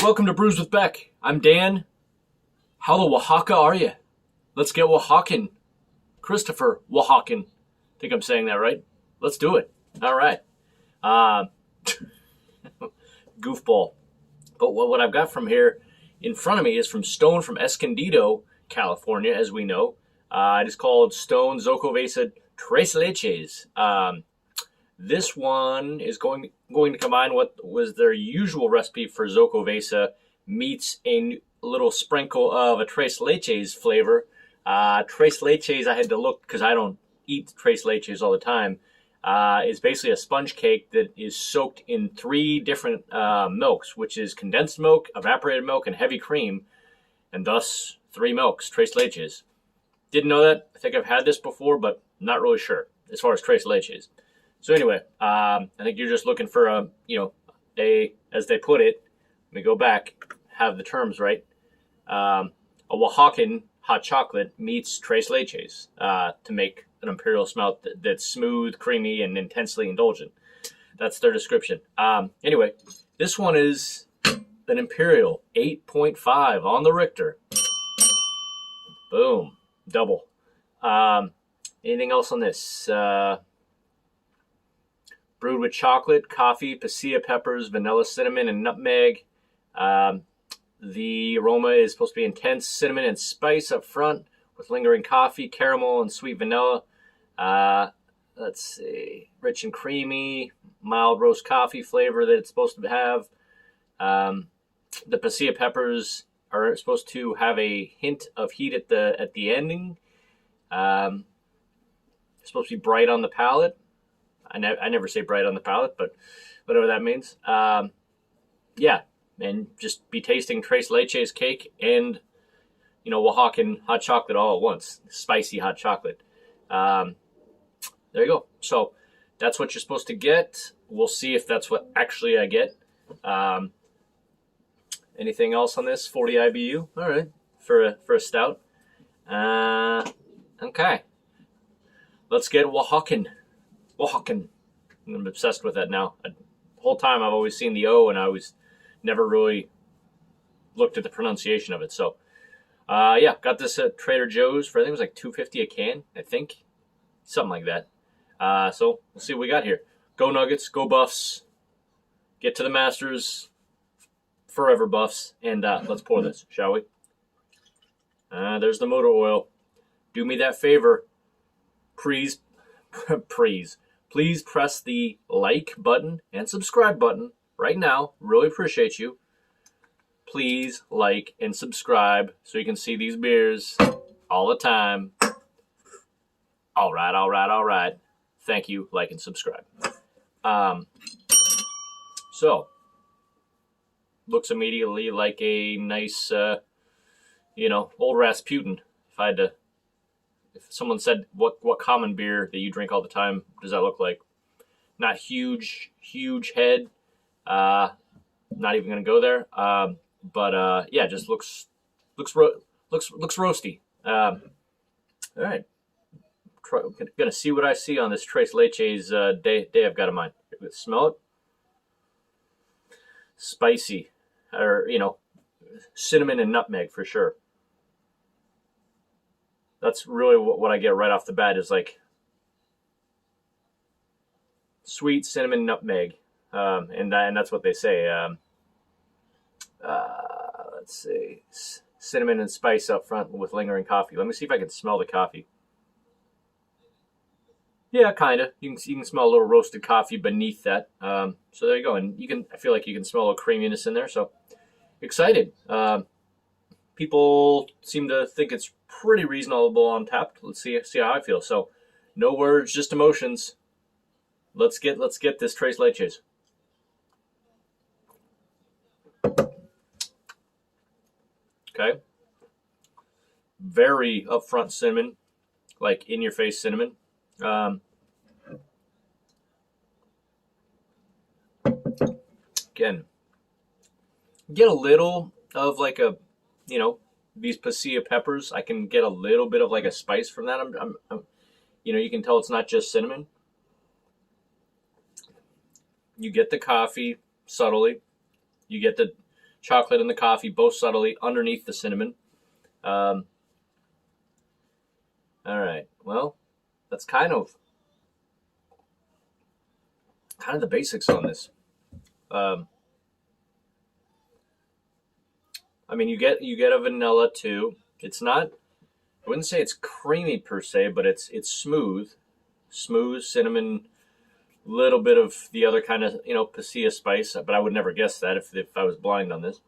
welcome to Brews with Beck. I'm Dan. How the Oaxaca are you? Let's get Oaxacan. Christopher Oaxacan. Think I'm saying that right? Let's do it. All right. Goofball. But what I've got from here in front of me is from Stone from Escondido, California, as we know. It is called Stone Xocoveza Tres Leches. This one is going to combine what was their usual recipe for Xocoveza meets a little sprinkle of a Tres Leches flavor. Tres Leches, I had to look because I don't eat Tres Leches all the time. It's basically a sponge cake that is soaked in 3 different milks, which is condensed milk, evaporated milk, and heavy cream, and thus 3 milks, Tres Leches. Didn't know that. I think I've had this before, but not really sure as far as Tres Leches. So anyway, I think you're just looking for as they put it, let me go back, have the terms right. A Oaxacan hot chocolate meets Tres Leches to make an imperial smelt that's smooth, creamy, and intensely indulgent. That's their description. Anyway, this one is an imperial 8.5 on the Richter. Boom, double. Anything else on this? Brewed with chocolate, coffee, pasilla peppers, vanilla, cinnamon, and nutmeg. The aroma is supposed to be intense cinnamon and spice up front with lingering coffee, caramel, and sweet vanilla. Let's see, rich and creamy, mild roast coffee flavor that it's supposed to have. The pasilla peppers are supposed to have a hint of heat at the ending. It's supposed to be bright on the palate. I never say bright on the palate, but whatever that means. Yeah, and just be tasting Tres Leches cake and, Oaxacan hot chocolate all at once. Spicy hot chocolate. There you go. So that's what you're supposed to get. We'll see if that's what actually I get. Anything else on this? 40 IBU. All right, for a stout. Okay. Let's get Oaxacan. I'm obsessed with that now. The whole time I've always seen the O, and I was never really looked at the pronunciation of it. So, got this at Trader Joe's for I think it was like $2.50 a can. I think something like that. So we'll see what we got here. Go Nuggets, go Buffs. Get to the Masters, forever Buffs, and let's pour this, shall we? There's the motor oil. Do me that favor, please. Please press the like button and subscribe button right now. Really appreciate you. Please like and subscribe so you can see these beers all the time. All right. Thank you. Like and subscribe. So, looks immediately like a nice, old Rasputin. If someone said, what common beer that you drink all the time does that look like? Not huge head. Not even gonna go there. But just looks roasty. All right. Gonna see what I see on this Tres Leches day I've got in mind. Smell it. Spicy, or cinnamon and nutmeg for sure. That's really what I get right off the bat is like sweet cinnamon nutmeg, and that's what they say. Let's see, cinnamon and spice up front with lingering coffee. Let me see if I can smell the coffee. Yeah, kind of. You can smell a little roasted coffee beneath that. So there you go, and I feel like you can smell a creaminess in there. So excited. People seem to think it's pretty reasonable on tap. Let's see how I feel. So, no words, just emotions. Let's get this Tres Leches. Okay. Very upfront cinnamon, like in your face cinnamon. Again, get a little of like a these pasilla peppers. I can get a little bit of like a spice from that. I'm you can tell it's not just cinnamon. You get the coffee subtly. You get the chocolate and the coffee, both subtly underneath the cinnamon. All right. Well, that's kind of the basics on this. I mean, you get a vanilla too. It's not. I wouldn't say it's creamy per se, but it's smooth cinnamon, little bit of the other kind of pasilla spice. But I would never guess that if I was blind on this.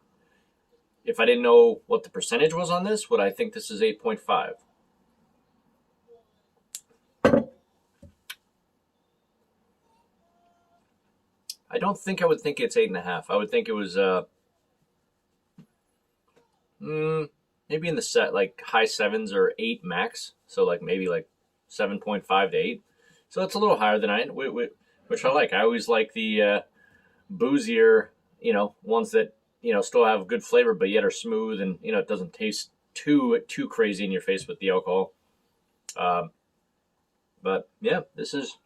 If I didn't know what the percentage was on this, would I think this is 8.5? I don't think I would think it's 8.5. I would think it was maybe in the set like high 7s or 8 max. So like maybe like 7.5 to 8. So that's a little higher than which I like. I always like the boozier, ones that still have good flavor but yet are smooth, and it doesn't taste too crazy in your face with the alcohol. But yeah, this is.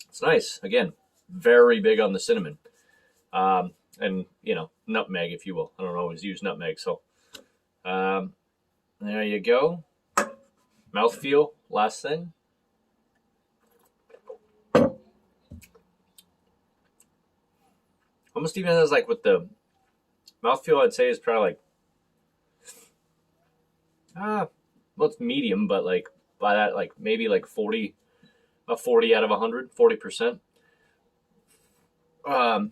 It's nice. Again, very big on the cinnamon. And, nutmeg, if you will. I don't always use nutmeg. So there you go. Mouthfeel, last thing. Almost even as like with the mouthfeel, I'd say is probably like, well, it's medium, but like by that, like maybe like 40 out of 100, 40%. For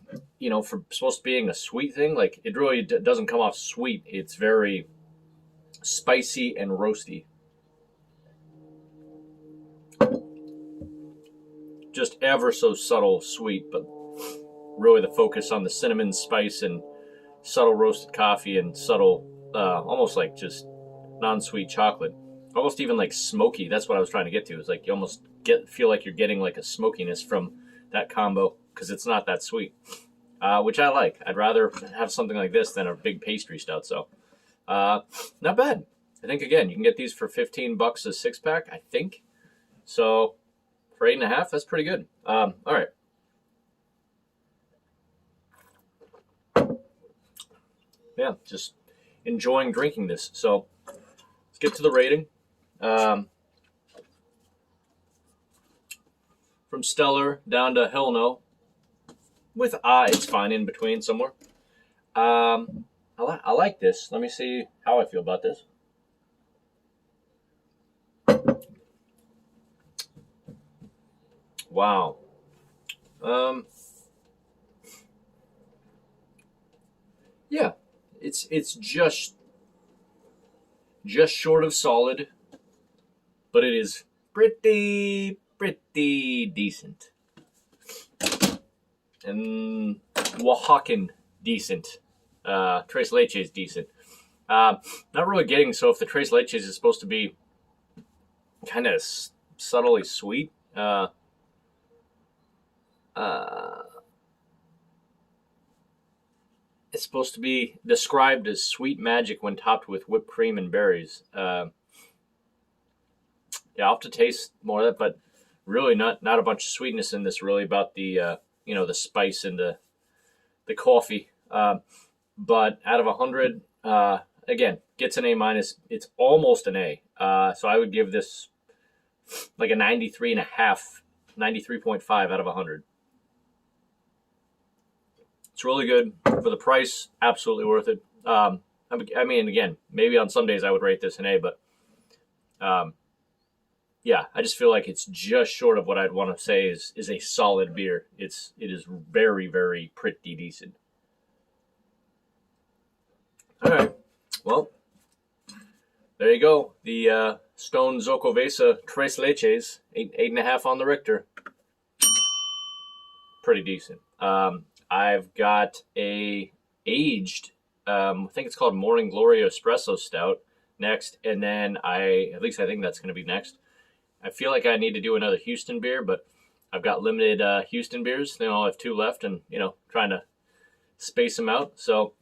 supposed to being a sweet thing, like it really doesn't come off sweet. It's very spicy and roasty. Just ever so subtle sweet, but really the focus on the cinnamon spice and subtle roasted coffee and subtle, almost like just non-sweet chocolate. Almost even like smoky. That's what I was trying to get to. It's like you almost feel like you're getting like a smokiness from that combo because it's not that sweet, which I like. I'd rather have something like this than a big pastry stout. So not bad. I think, again, you can get these for $15 a 6-pack, I think. So for 8.5, that's pretty good. All right. Yeah, just enjoying drinking this. So let's get to the rating. From stellar down to hell no. With it's fine in between somewhere. I like this. Let me see how I feel about this. Wow. Yeah, it's just short of solid, but it is pretty decent. And Oaxacan decent. Tres Leches decent. Not really getting, so if the Tres Leches is supposed to be kind of subtly sweet, it's supposed to be described as sweet magic when topped with whipped cream and berries. Yeah, I'll have to taste more of that, but really not a bunch of sweetness in this. Really about the the spice and the coffee. But out of 100, again, gets an A-. It's almost an A. So I would give this like a 93.5, 93.5 out of 100. It's really good for the price. Absolutely worth it. I mean, again, maybe on some days I would rate this an A, but yeah, I just feel like it's just short of what I'd want to say is a solid beer. It is very, very pretty decent. All right, well, there you go. The Stone Xocoveza Tres Leches, 8.5 on the Richter. Pretty decent. I've got a aged, I think it's called Morning Glory Espresso Stout next, and then I think that's going to be next. I feel like I need to do another Houston beer, but I've got limited Houston beers. Then I'll have 2 left, and trying to space them out. So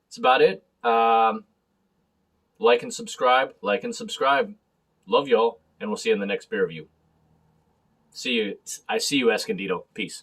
that's about it. Like and subscribe. Love y'all, and we'll see you in the next beer review. I see you, Escondido. Peace.